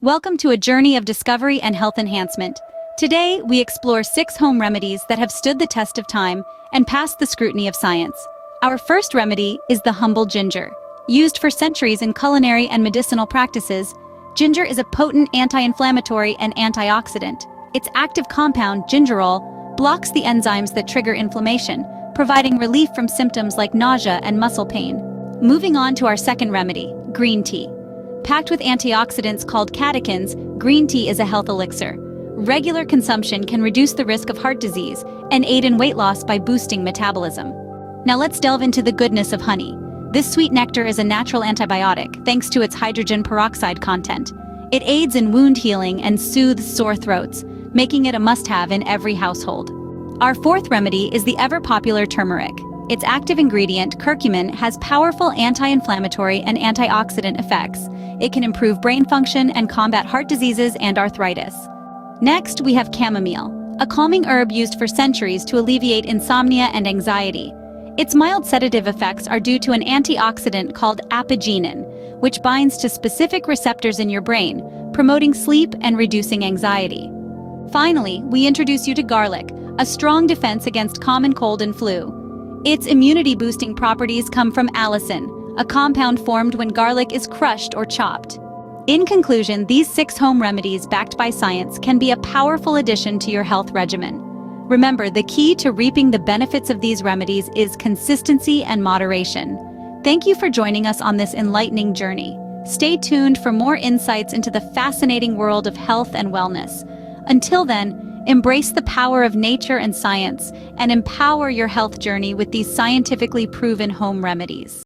Welcome to a journey of discovery and health enhancement. Today, we explore 6 home remedies that have stood the test of time and passed the scrutiny of science. Our first remedy is the humble ginger. Used for centuries in culinary and medicinal practices, ginger is a potent anti-inflammatory and antioxidant. Its active compound, gingerol, blocks the enzymes that trigger inflammation, providing relief from symptoms like nausea and muscle pain. Moving on to our second remedy, green tea. Packed with antioxidants called catechins, green tea is a health elixir. Regular consumption can reduce the risk of heart disease and aid in weight loss by boosting metabolism. Now let's delve into the goodness of honey. This sweet nectar is a natural antibiotic thanks to its hydrogen peroxide content. It aids in wound healing and soothes sore throats, making it a must-have in every household. Our fourth remedy is the ever-popular turmeric. Its active ingredient, curcumin, has powerful anti-inflammatory and antioxidant effects. It can improve brain function and combat heart diseases and arthritis. Next, we have chamomile, a calming herb used for centuries to alleviate insomnia and anxiety. Its mild sedative effects are due to an antioxidant called apigenin, which binds to specific receptors in your brain, promoting sleep and reducing anxiety. Finally, we introduce you to garlic, a strong defense against common cold and flu. Its immunity-boosting properties come from allicin, a compound formed when garlic is crushed or chopped. In conclusion, these 6 home remedies backed by science can be a powerful addition to your health regimen. Remember, the key to reaping the benefits of these remedies is consistency and moderation. Thank you for joining us on this enlightening journey. Stay tuned for more insights into the fascinating world of health and wellness. Until then, embrace the power of nature and science and empower your health journey with these scientifically proven home remedies.